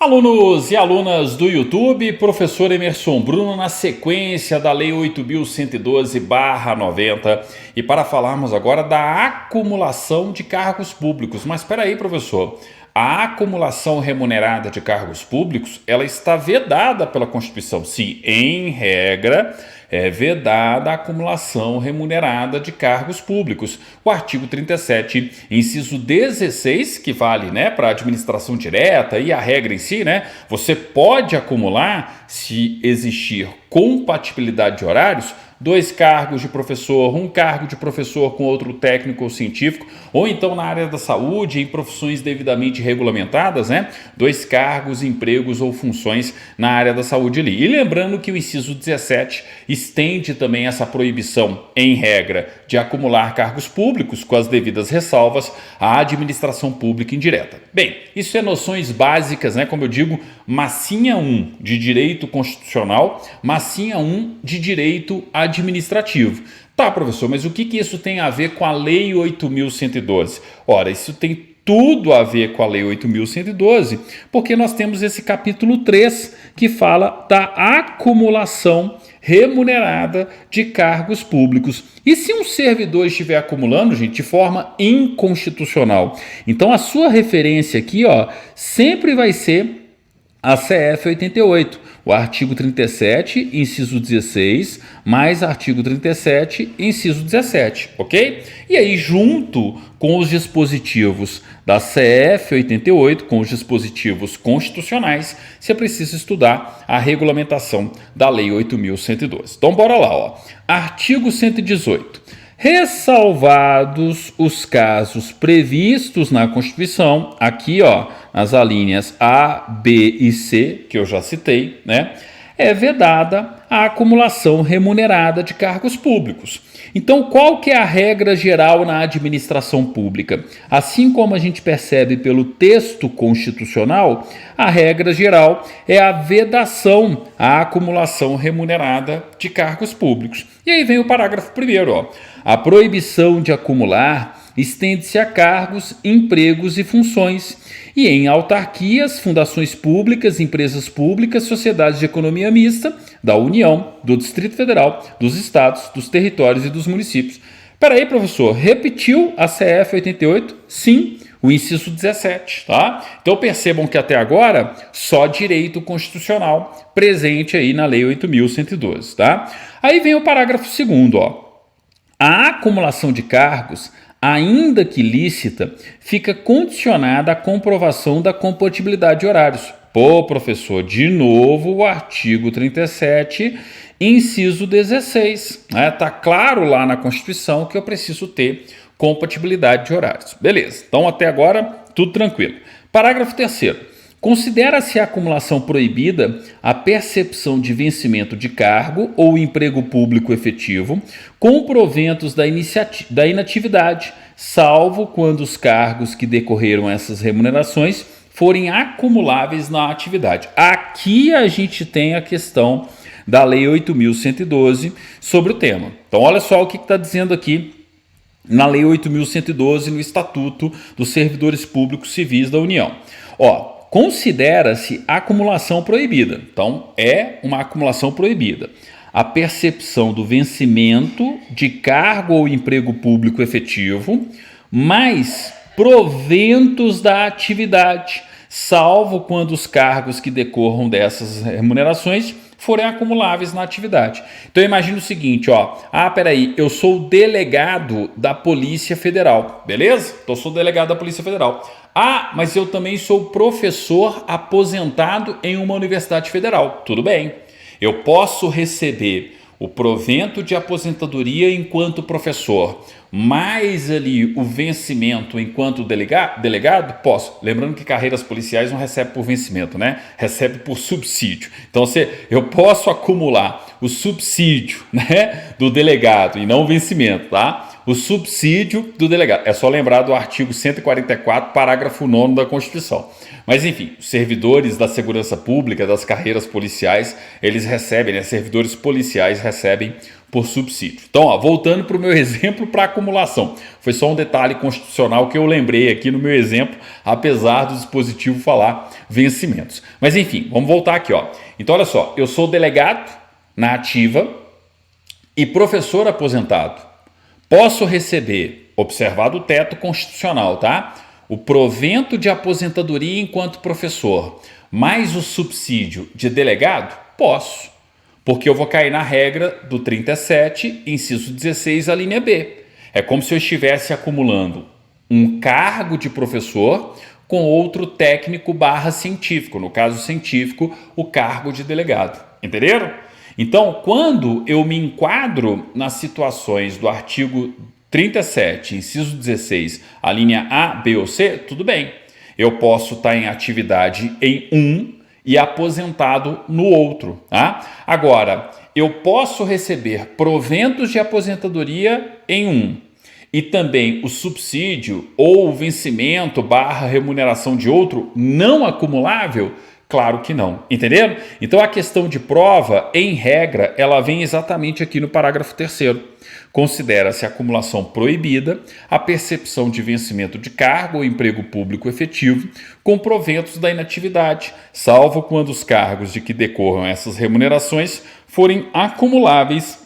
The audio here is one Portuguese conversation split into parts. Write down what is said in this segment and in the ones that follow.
Alunos e alunas do YouTube, professor Emerson Bruno na sequência da Lei 8.112/90 e para falarmos agora da acumulação de cargos públicos. Mas espera aí, professor, a acumulação remunerada de cargos públicos, ela está vedada pela Constituição. Sim, em regra, é vedada a acumulação remunerada de cargos públicos. O artigo 37, inciso 16, que vale, para a administração direta e a regra em si, você pode acumular se existir compatibilidade de horários, 2 cargos de professor, 1 cargo de professor com outro técnico ou científico, ou então na área da saúde, em profissões devidamente regulamentadas, 2 cargos, empregos ou funções na área da saúde ali. E lembrando que o inciso 17 estende também essa proibição, em regra, de acumular cargos públicos com as devidas ressalvas à administração pública indireta. Bem, isso é noções básicas, como eu digo, massinha 1 de direito constitucional, massinha 1 de direito administrativo. Tá, professor, mas o que isso tem a ver com a Lei 8.112? Ora, isso tem tudo a ver com a Lei 8.112, porque nós temos esse capítulo 3 que fala da acumulação remunerada de cargos públicos. E se um servidor estiver acumulando, gente, de forma inconstitucional? Então a sua referência aqui, sempre vai ser a CF 88, o artigo 37, inciso 16, mais artigo 37, inciso 17, ok? E aí, junto com os dispositivos da CF 88, com os dispositivos constitucionais, você precisa estudar a regulamentação da Lei 8.112. Então, bora lá, Artigo 118. Ressalvados os casos previstos na Constituição, aqui nas alíneas A, B e C, que eu já citei, é vedada a acumulação remunerada de cargos públicos. Então, qual que é a regra geral na administração pública? Assim como a gente percebe pelo texto constitucional, a regra geral é a vedação à acumulação remunerada de cargos públicos. E aí vem o parágrafo 1º, A proibição de acumular estende-se a cargos, empregos e funções, e em autarquias, fundações públicas, empresas públicas, sociedades de economia mista, da União, do Distrito Federal, dos estados, dos territórios e dos municípios. Peraí, professor, repetiu a CF 88? Sim, o inciso 17, tá? Então percebam que até agora só direito constitucional presente aí na Lei 8.112, tá? Aí vem o parágrafo 2º, A acumulação de cargos, ainda que lícita, fica condicionada à comprovação da compatibilidade de horários. Pô, professor, de novo o artigo 37, inciso 16. Tá claro lá na Constituição que eu preciso ter compatibilidade de horários. Beleza, então até agora tudo tranquilo. Parágrafo 3º. Considera-se a acumulação proibida a percepção de vencimento de cargo ou emprego público efetivo com proventos da inatividade, salvo quando os cargos que decorreram essas remunerações forem acumuláveis na atividade. Aqui a gente tem a questão da Lei 8.112 sobre o tema. Então olha só o que está dizendo aqui na Lei 8.112 no Estatuto dos Servidores Públicos Civis da União. Considera-se acumulação proibida. Então, é uma acumulação proibida a percepção do vencimento de cargo ou emprego público efetivo, mais proventos da atividade, salvo quando os cargos que decorram dessas remunerações forem acumuláveis na atividade. Então imagine o seguinte, peraí, eu sou delegado da Polícia Federal, beleza? Então eu sou delegado da Polícia Federal. Mas eu também sou professor aposentado em uma universidade federal. Tudo bem. Eu posso receber o provento de aposentadoria enquanto professor, mais ali o vencimento enquanto delegado? Posso. Lembrando que carreiras policiais não recebe por vencimento, Recebe por subsídio. Então, eu posso acumular o subsídio, do delegado e não o vencimento, tá? O subsídio do delegado. É só lembrar do artigo 144, parágrafo 9º da Constituição. Mas enfim, os servidores da segurança pública, das carreiras policiais, eles recebem, né? Servidores policiais recebem por subsídio. Então, ó, voltando para o meu exemplo para acumulação. Foi só um detalhe constitucional que eu lembrei aqui no meu exemplo, apesar do dispositivo falar vencimentos. Mas enfim, vamos voltar aqui, ó. Então, olha só, eu sou delegado na ativa e professor aposentado. Posso receber, observado o teto constitucional, tá? O provento de aposentadoria enquanto professor, mais o subsídio de delegado? Posso, porque eu vou cair na regra do 37, inciso 16, a linha B. É como se eu estivesse acumulando um cargo de professor com outro técnico / científico, no caso científico, o cargo de delegado. Entenderam? Então, quando eu me enquadro nas situações do artigo 37, inciso 16, a linha A, B ou C, tudo bem. Eu posso estar em atividade em um e aposentado no outro. Tá? Agora, eu posso receber proventos de aposentadoria em um e também o subsídio ou o vencimento / remuneração de outro não acumulável? Claro que não, entenderam? Então a questão de prova, em regra, ela vem exatamente aqui no parágrafo 3º. Considera-se acumulação proibida a percepção de vencimento de cargo ou emprego público efetivo com proventos da inatividade, salvo quando os cargos de que decorram essas remunerações forem acumuláveis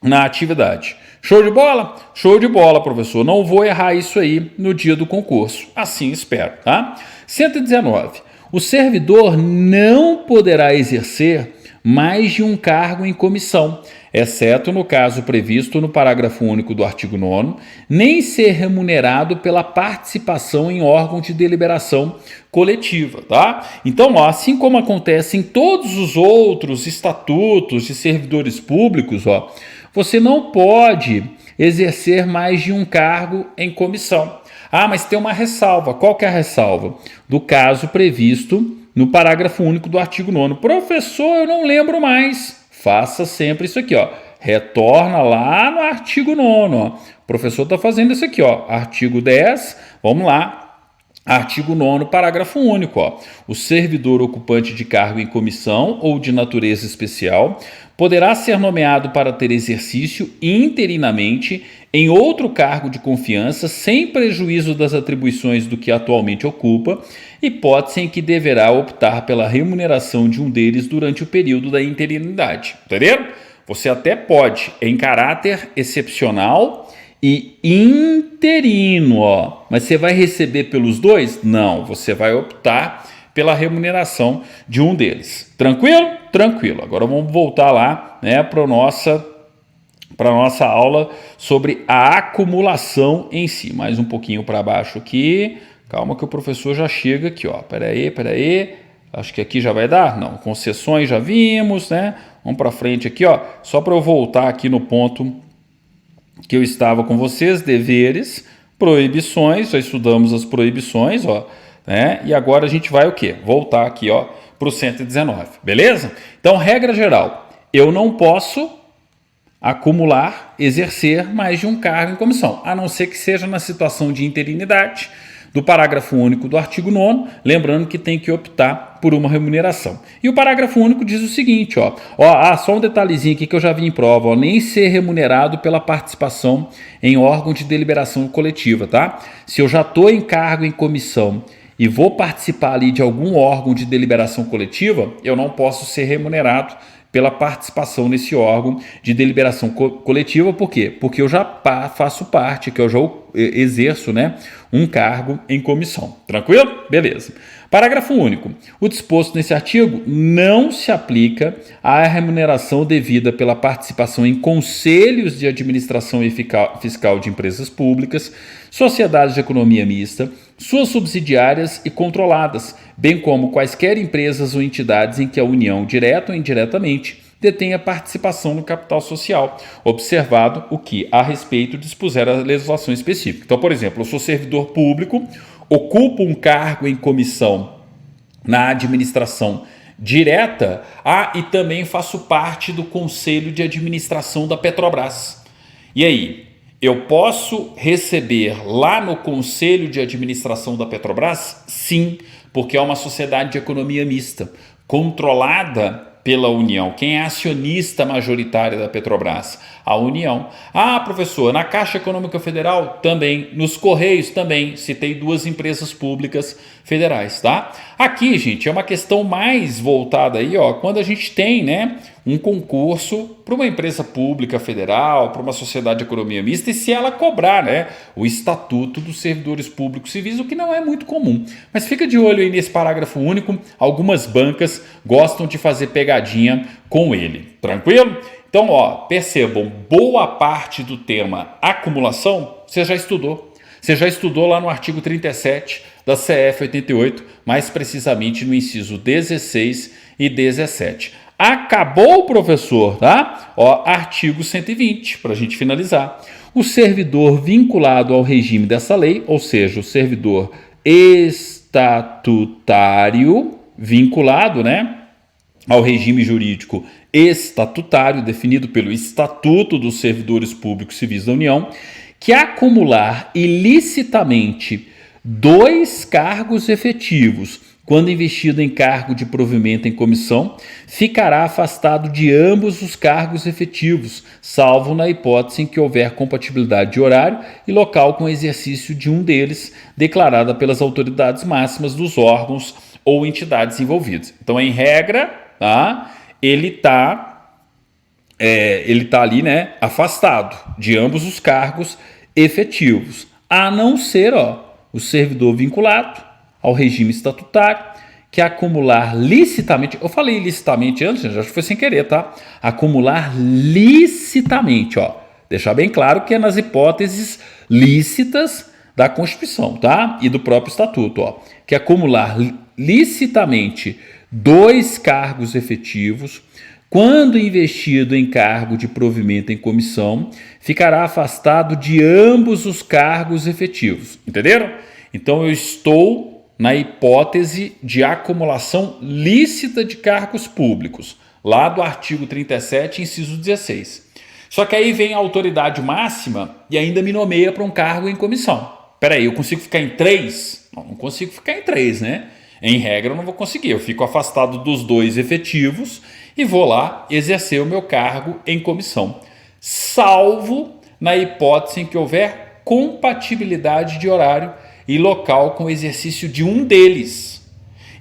na atividade. Show de bola? Show de bola, professor. Não vou errar isso aí no dia do concurso. Assim espero, tá? 119. O servidor não poderá exercer mais de um cargo em comissão, exceto no caso previsto no parágrafo único do artigo 9º, nem ser remunerado pela participação em órgão de deliberação coletiva, tá? Então, ó, assim como acontece em todos os outros estatutos de servidores públicos, ó, você não pode exercer mais de um cargo em comissão. Ah, mas tem uma ressalva. Qual que é a ressalva? Do caso previsto no parágrafo único do artigo 9º. Professor, eu não lembro mais. Faça sempre isso aqui, ó. Retorna lá no artigo 9º, ó. O professor está fazendo isso aqui, ó. Artigo 10, vamos lá. Artigo 9º, parágrafo único, ó. O servidor ocupante de cargo em comissão ou de natureza especial poderá ser nomeado para ter exercício interinamente em outro cargo de confiança, sem prejuízo das atribuições do que atualmente ocupa, hipótese em que deverá optar pela remuneração de um deles durante o período da interinidade. Entenderam? Você até pode, em caráter excepcional e interino, ó. Mas você vai receber pelos dois? Não, você vai optar pela remuneração de um deles. Tranquilo? Tranquilo. Agora vamos voltar lá, né, para nossa aula sobre a acumulação em si. Mais um pouquinho para baixo aqui. Calma que o professor já chega aqui, ó. Peraí. Acho que aqui já vai dar? Não. Concessões já vimos, né? Vamos para frente aqui, ó. Só para eu voltar aqui no ponto que eu estava com vocês, deveres, proibições, já estudamos as proibições, ó, né? E agora a gente vai o quê? Voltar aqui, ó, para o 119, beleza? Então, regra geral, eu não posso acumular, exercer mais de um cargo em comissão, a não ser que seja na situação de interinidade do parágrafo único do artigo 9º, lembrando que tem que optar por uma remuneração. E o parágrafo único diz o seguinte, ó, só um detalhezinho aqui que eu já vi em prova, ó, nem ser remunerado pela participação em órgão de deliberação coletiva, tá? Se eu já estou em cargo em comissão e vou participar ali de algum órgão de deliberação coletiva, eu não posso ser remunerado pela participação nesse órgão de deliberação coletiva. Por quê? Porque eu já faço parte, que eu já exerço, né, um cargo em comissão. Tranquilo? Beleza. Parágrafo único. O disposto nesse artigo não se aplica à remuneração devida pela participação em conselhos de administração e fiscal de empresas públicas, sociedades de economia mista, suas subsidiárias e controladas, bem como quaisquer empresas ou entidades em que a União, direta ou indiretamente, detenha participação no capital social, observado o que a respeito dispuser a legislação específica. Então, por exemplo, eu sou servidor público, ocupo um cargo em comissão na administração direta, e também faço parte do conselho de administração da Petrobras. E aí? Eu posso receber lá no Conselho de Administração da Petrobras? Sim, porque é uma sociedade de economia mista, controlada pela União. Quem é acionista majoritário da Petrobras? A União. Ah, professor, na Caixa Econômica Federal? Também. Nos Correios? Também. Citei 2 empresas públicas federais, tá? Aqui, gente, é uma questão mais voltada aí, ó, quando a gente tem, né, um concurso para uma empresa pública federal, para uma sociedade de economia mista, e se ela cobrar, né, o Estatuto dos Servidores Públicos Civis, o que não é muito comum. Mas fica de olho aí nesse parágrafo único, algumas bancas gostam de fazer pegadinha com ele. Tranquilo? Então, ó, percebam, boa parte do tema acumulação você já estudou. Você já estudou lá no artigo 37 da CF 88, mais precisamente no inciso 16 e 17. Acabou, professor, tá? Ó, artigo 120, para a gente finalizar. O servidor vinculado ao regime dessa lei, ou seja, o servidor estatutário vinculado, né, ao regime jurídico estatutário definido pelo Estatuto dos Servidores Públicos Civis da União, que acumular ilicitamente 2 cargos efetivos quando investido em cargo de provimento em comissão, ficará afastado de ambos os cargos efetivos, salvo na hipótese em que houver compatibilidade de horário e local com o exercício de um deles, declarada pelas autoridades máximas dos órgãos ou entidades envolvidas. Então, em regra, tá? Ele tá ali, né, afastado de ambos os cargos efetivos, a não ser, ó, o servidor vinculado ao regime estatutário, que acumular licitamente, eu falei licitamente antes, acho que foi sem querer, tá? Acumular licitamente, ó, deixar bem claro que é nas hipóteses lícitas da Constituição, tá? E do próprio Estatuto, ó, que acumular licitamente 2 cargos efetivos, quando investido em cargo de provimento em comissão, ficará afastado de ambos os cargos efetivos. Entenderam? Então eu estou na hipótese de acumulação lícita de cargos públicos, lá do artigo 37, inciso 16. Só que aí vem a autoridade máxima e ainda me nomeia para um cargo em comissão. Peraí, eu consigo ficar em 3? Não consigo ficar em 3, né? Em regra, eu não vou conseguir. Eu fico afastado dos 2 efetivos e vou lá exercer o meu cargo em comissão, salvo na hipótese em que houver compatibilidade de horário e local com o exercício de um deles.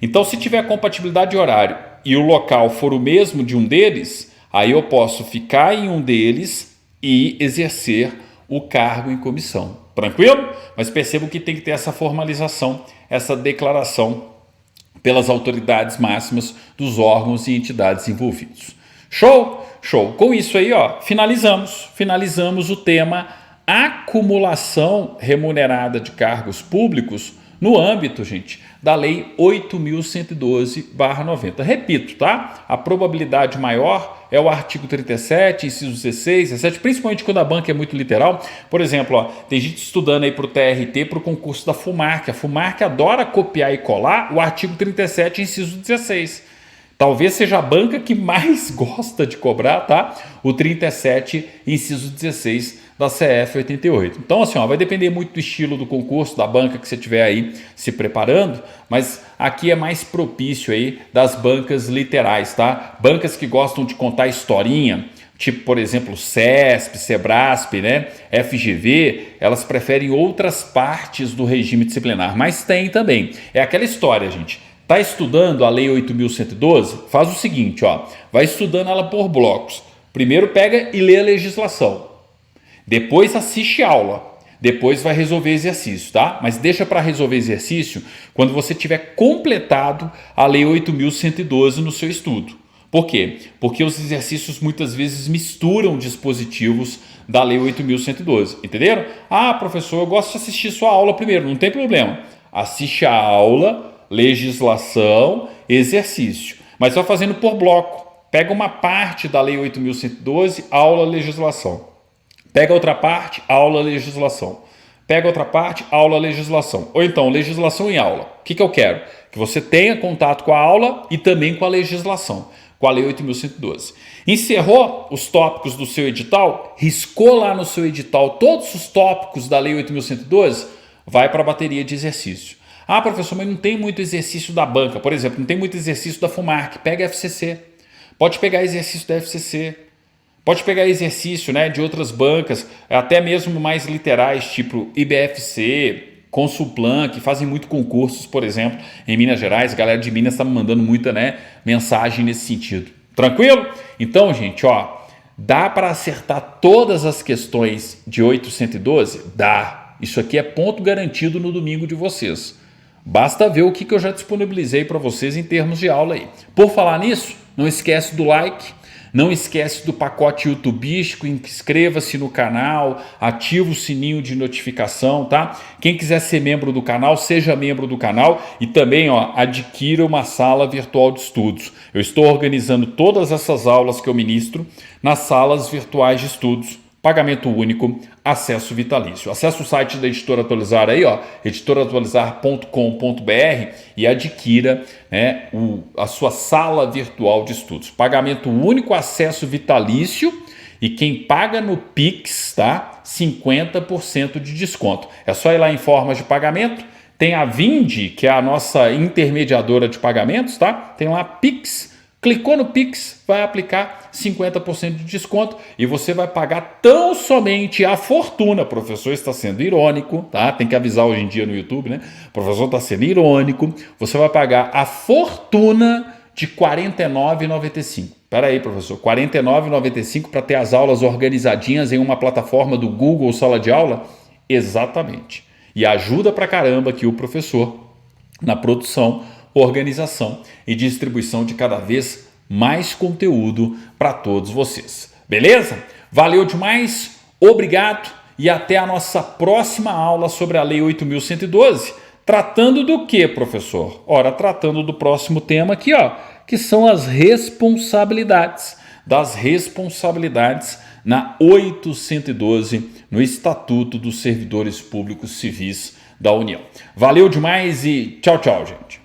Então, se tiver compatibilidade de horário e o local for o mesmo de um deles, aí eu posso ficar em um deles e exercer o cargo em comissão. Tranquilo? Mas percebam que tem que ter essa formalização, essa declaração pelas autoridades máximas dos órgãos e entidades envolvidos. Show? Show. Com isso aí, ó, finalizamos o tema acumulação remunerada de cargos públicos no âmbito, gente, da Lei 8.112/90. Repito, tá? A probabilidade maior é o artigo 37, inciso 16, 17, principalmente quando a banca é muito literal. Por exemplo, ó, tem gente estudando aí para o TRT, para o concurso da FUMARC. A FUMARC adora copiar e colar o artigo 37, inciso 16. Talvez seja a banca que mais gosta de cobrar, tá? O 37, inciso 16 da CF 88. Então, assim, ó, vai depender muito do estilo do concurso, da banca que você estiver aí se preparando, mas aqui é mais propício aí das bancas literais, tá? Bancas que gostam de contar historinha, tipo, por exemplo, CESP, SEBRASP, né? FGV, elas preferem outras partes do regime disciplinar, mas tem também. É aquela história, gente. Tá estudando a Lei 8.112? Faz o seguinte, ó, vai estudando ela por blocos. Primeiro pega e lê a legislação. Depois assiste aula. Depois vai resolver exercício, tá? Mas deixa para resolver exercício quando você tiver completado a Lei 8.112 no seu estudo. Por quê? Porque os exercícios muitas vezes misturam dispositivos da Lei 8.112. Entenderam? Ah, professor, eu gosto de assistir sua aula primeiro. Não tem problema. Assiste a aula, legislação, exercício. Mas só fazendo por bloco. Pega uma parte da Lei 8.112, aula, legislação. Pega outra parte, aula, legislação. Pega outra parte, aula, legislação. Ou então, legislação e aula. O que eu quero? Que você tenha contato com a aula e também com a legislação. com a Lei 8.112. Encerrou os tópicos do seu edital, riscou lá no seu edital todos os tópicos da Lei 8.112, vai para a bateria de exercício. Ah, professor, mas não tem muito exercício da banca, por exemplo, não tem muito exercício da FUMARC, pega FCC. Pode pegar exercício da FCC, pode pegar exercício, né, de outras bancas, até mesmo mais literais, tipo IBFC, Consulplan, que fazem muito concursos, por exemplo, em Minas Gerais. A galera de Minas está me mandando muita, né, mensagem nesse sentido. Tranquilo? Então, gente, ó, dá para acertar todas as questões de 812? Dá. Isso aqui é ponto garantido no domingo de vocês. Basta ver o que eu já disponibilizei para vocês em termos de aula aí. Por falar nisso, não esquece do like, não esquece do pacote YouTubístico, inscreva-se no canal, ativa o sininho de notificação, tá? Quem quiser ser membro do canal, seja membro do canal e também, ó, adquira uma sala virtual de estudos. Eu estou organizando todas essas aulas que eu ministro nas salas virtuais de estudos. Pagamento único, acesso vitalício. Acesse o site da Editora Atualizar aí, ó, editoraatualizar.com.br e adquira, né, a sua sala virtual de estudos. Pagamento único, acesso vitalício e quem paga no Pix, tá? 50% de desconto. É só ir lá em formas de pagamento. Tem a Vindi, que é a nossa intermediadora de pagamentos, tá? Tem lá Pix. Clicou no Pix, vai aplicar 50% de desconto e você vai pagar tão somente a fortuna. O professor está sendo irônico, tá? Tem que avisar hoje em dia no YouTube, né? O professor está sendo irônico. Você vai pagar a fortuna de R$ 49,95. Espera aí, professor, R$ 49,95 para ter as aulas organizadinhas em uma plataforma do Google Sala de Aula? Exatamente. E ajuda pra caramba aqui o professor na produção, organização e distribuição de cada vez mais conteúdo para todos vocês. Beleza? Valeu demais, obrigado e até a nossa próxima aula sobre a Lei 8.112. Tratando do que, professor? Ora, tratando do próximo tema aqui, ó, que são as responsabilidades, das responsabilidades na 812, no Estatuto dos Servidores Públicos Civis da União. Valeu demais e tchau, tchau, gente.